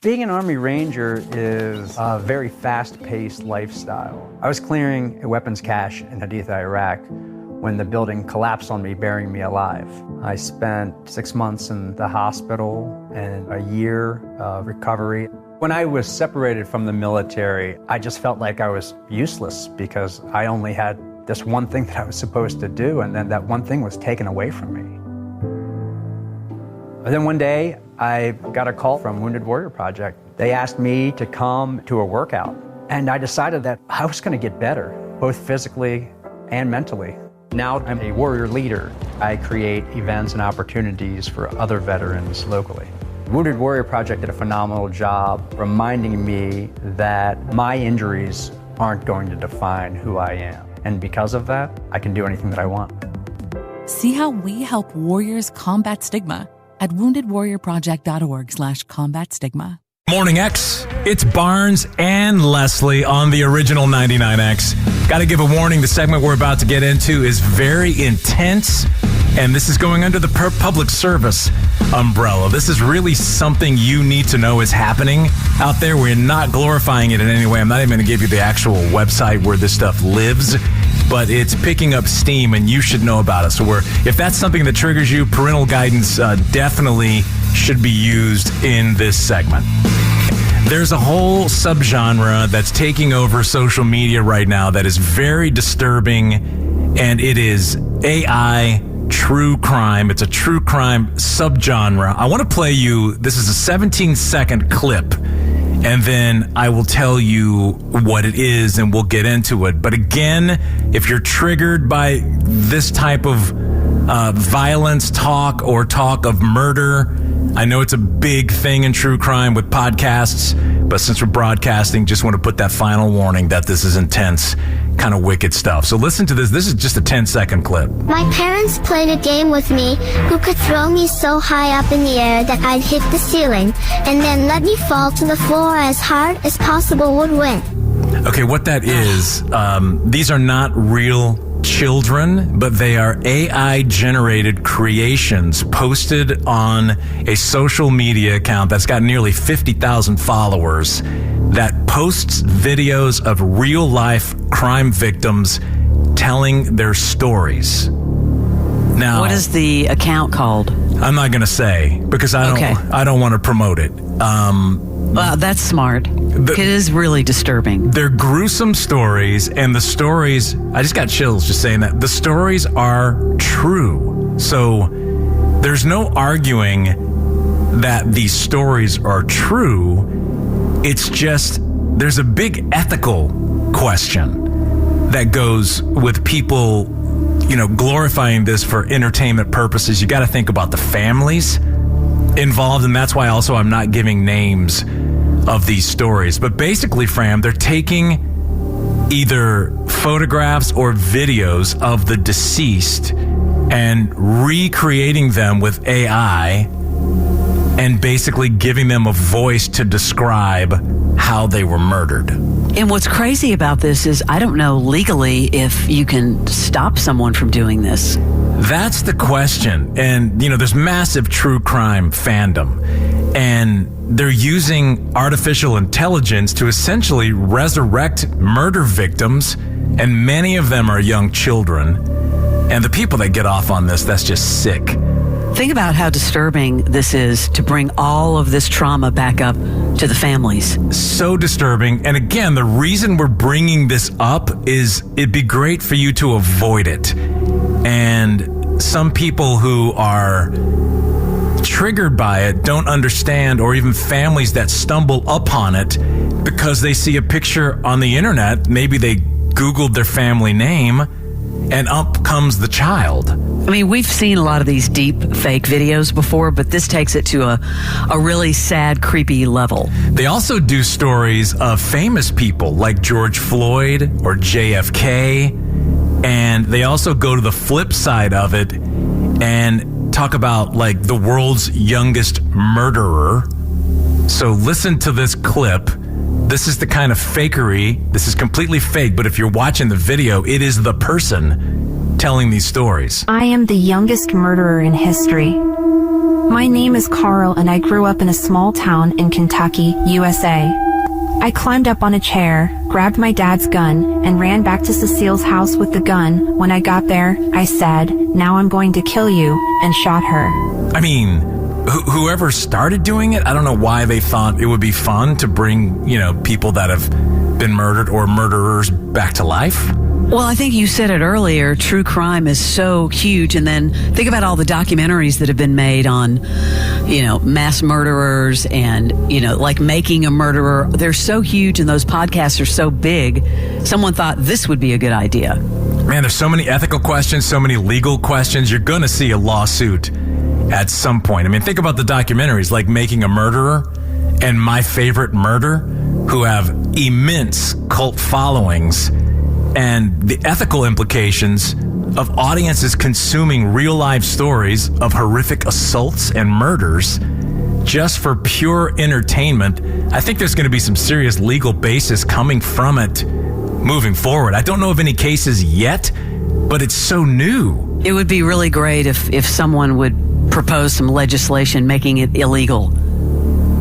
Being an Army Ranger is a very fast-paced lifestyle. I was clearing a weapons cache in Haditha, Iraq, when the building collapsed on me, burying me alive. I spent 6 months in the hospital and a year of recovery. When I was separated from the military, I just felt like I was useless because I only had this one thing that I was supposed to do, and then that one thing was taken away from me. And then one day, I got a call from Wounded Warrior Project. They asked me to come to a workout, and I decided that I was going to get better, both physically and mentally. Now I'm a warrior leader. I create events and opportunities for other veterans locally. Wounded Warrior Project did a phenomenal job reminding me that my injuries aren't going to define who I am. And because of that, I can do anything that I want. See how we help warriors combat stigma at woundedwarriorproject.org/combat stigma. Morning X, it's Barnes and Leslie on the original 99X. Got to give a warning, the segment we're about to get into is very intense, and this is going under the public service umbrella. This is really something you need to know is happening out there. We're not glorifying it in any way. I'm not even going to give you the actual website where this stuff lives, but it's picking up steam, and you should know about it. So if that's something that triggers you, parental guidance definitely should be used in this segment. There's a whole subgenre that's taking over social media right now that is very disturbing, and it is AI true crime. It's a true crime subgenre. I want to play you, this is a 17-second clip, and then I will tell you what it is and we'll get into it. But again, if you're triggered by this type of violence talk or talk of murder, I know it's a big thing in true crime with podcasts, but since we're broadcasting, just want to put that final warning that this is intense, kind of wicked stuff. So listen to this. This is just a 10-second clip. My parents played a game with me who could throw me so high up in the air that I'd hit the ceiling and then let me fall to the floor as hard as possible would win. Okay, what that is, these are not real children, but they are AI-generated creations posted on a social media account that's got nearly 50,000 followers that posts videos of real-life crime victims telling their stories. Now, what is the account called? I'm not going to say because I don't want to promote it. Well, that's smart. It is really disturbing. They're gruesome stories, and the stories, I just got chills just saying that. The stories are true. So there's no arguing that these stories are true. It's just there's a big ethical question that goes with people, glorifying this for entertainment purposes. You got to think about the families involved, and that's why also I'm not giving names of these stories. But basically, Fram, they're taking either photographs or videos of the deceased and recreating them with AI and basically giving them a voice to describe how they were murdered. And what's crazy about this is I don't know legally if you can stop someone from doing this. That's the question. And, there's massive true crime fandom. And they're using artificial intelligence to essentially resurrect murder victims. And many of them are young children. And the people that get off on this, that's just sick. Think about how disturbing this is to bring all of this trauma back up to the families. So disturbing. And again, the reason we're bringing this up is it'd be great for you to avoid it. And some people who are triggered by it don't understand, or even families that stumble upon it because they see a picture on the internet. Maybe they Googled their family name and up comes the child. I mean, we've seen a lot of these deep fake videos before, but this takes it to a really sad, creepy level. They also do stories of famous people like George Floyd or JFK, and they also go to the flip side of it and talk about like the world's youngest murderer. So listen to this clip. This is the kind of fakery. This is completely fake, but if you're watching the video, it is the person telling these stories. I am the youngest murderer in history. My name is Carl and I grew up in a small town in Kentucky, USA. I climbed up on a chair, grabbed my dad's gun, and ran back to Cecile's house with the gun. When I got there, I said, "Now I'm going to kill you," and shot her. I mean, whoever started doing it, I don't know why they thought it would be fun to bring, people that have been murdered or murderers back to life. Well, I think you said it earlier, true crime is so huge. And then think about all the documentaries that have been made on, mass murderers and, like Making a Murderer. They're so huge and those podcasts are so big. Someone thought this would be a good idea. Man, there's so many ethical questions, so many legal questions. You're going to see a lawsuit at some point. I mean, think about the documentaries like Making a Murderer and My Favorite Murder, who have immense cult followings, and the ethical implications of audiences consuming real life stories of horrific assaults and murders just for pure entertainment. I think there's going to be some serious legal basis coming from it moving forward. I don't know of any cases yet, but it's so new. It would be really great if someone would propose some legislation making it illegal,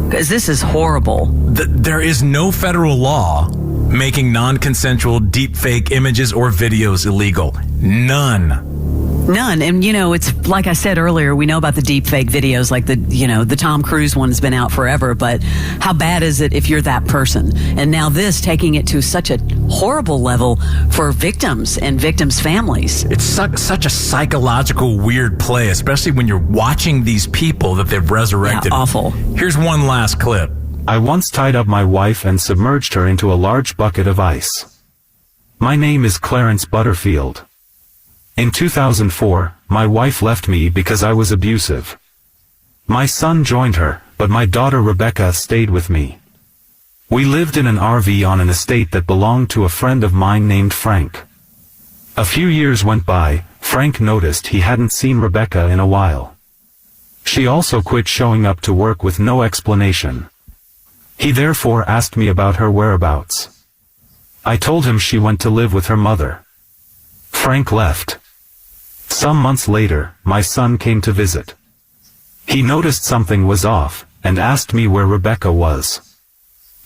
because this is horrible. There is no federal law making non-consensual deepfake images or videos illegal. None. And, it's like I said earlier, we know about the deepfake videos, like the Tom Cruise one has been out forever, but how bad is it if you're that person? And now this, taking it to such a horrible level for victims and victims' families. It's such a psychological weird play, especially when you're watching these people that they've resurrected. Yeah, awful. Here's one last clip. I once tied up my wife and submerged her into a large bucket of ice. My name is Clarence Butterfield. In 2004, my wife left me because I was abusive. My son joined her, but my daughter Rebecca stayed with me. We lived in an RV on an estate that belonged to a friend of mine named Frank. A few years went by. Frank noticed he hadn't seen Rebecca in a while. She also quit showing up to work with no explanation. He therefore asked me about her whereabouts. I told him she went to live with her mother. Frank left. Some months later, my son came to visit. He noticed something was off, and asked me where Rebecca was.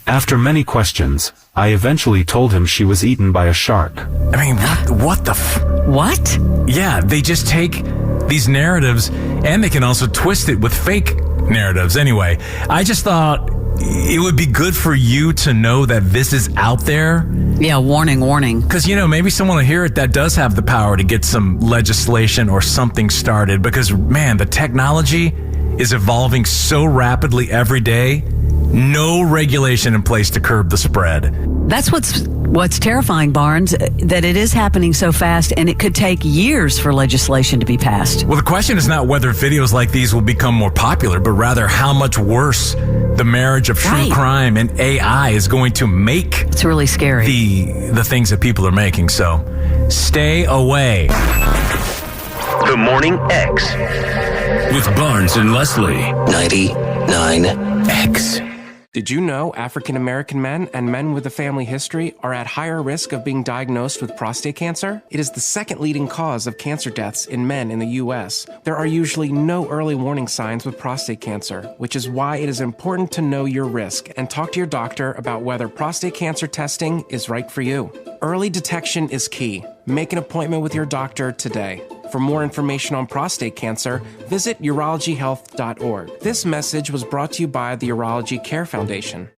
After many questions, I eventually told him she was eaten by a shark. I mean, what the What? Yeah, they just take these narratives, and they can also twist it with fake narratives. Anyway, I just thought it would be good for you to know that this is out there. Yeah, warning. Because, maybe someone will hear it that does have the power to get some legislation or something started. Because, man, the technology is evolving so rapidly every day. No regulation in place to curb the spread. That's what's terrifying, Barnes, that it is happening so fast, and it could take years for legislation to be passed. Well, the question is not whether videos like these will become more popular, but rather how much worse the marriage of true crime and AI is going to make. It's really scary. The things that people are making. So stay away. The Morning X with Barnes and Leslie. 99X. Did you know African American men and men with a family history are at higher risk of being diagnosed with prostate cancer? It is the second leading cause of cancer deaths in men in the U.S. There are usually no early warning signs with prostate cancer, which is why it is important to know your risk and talk to your doctor about whether prostate cancer testing is right for you. Early detection is key. Make an appointment with your doctor today. For more information on prostate cancer, visit urologyhealth.org. This message was brought to you by the Urology Care Foundation.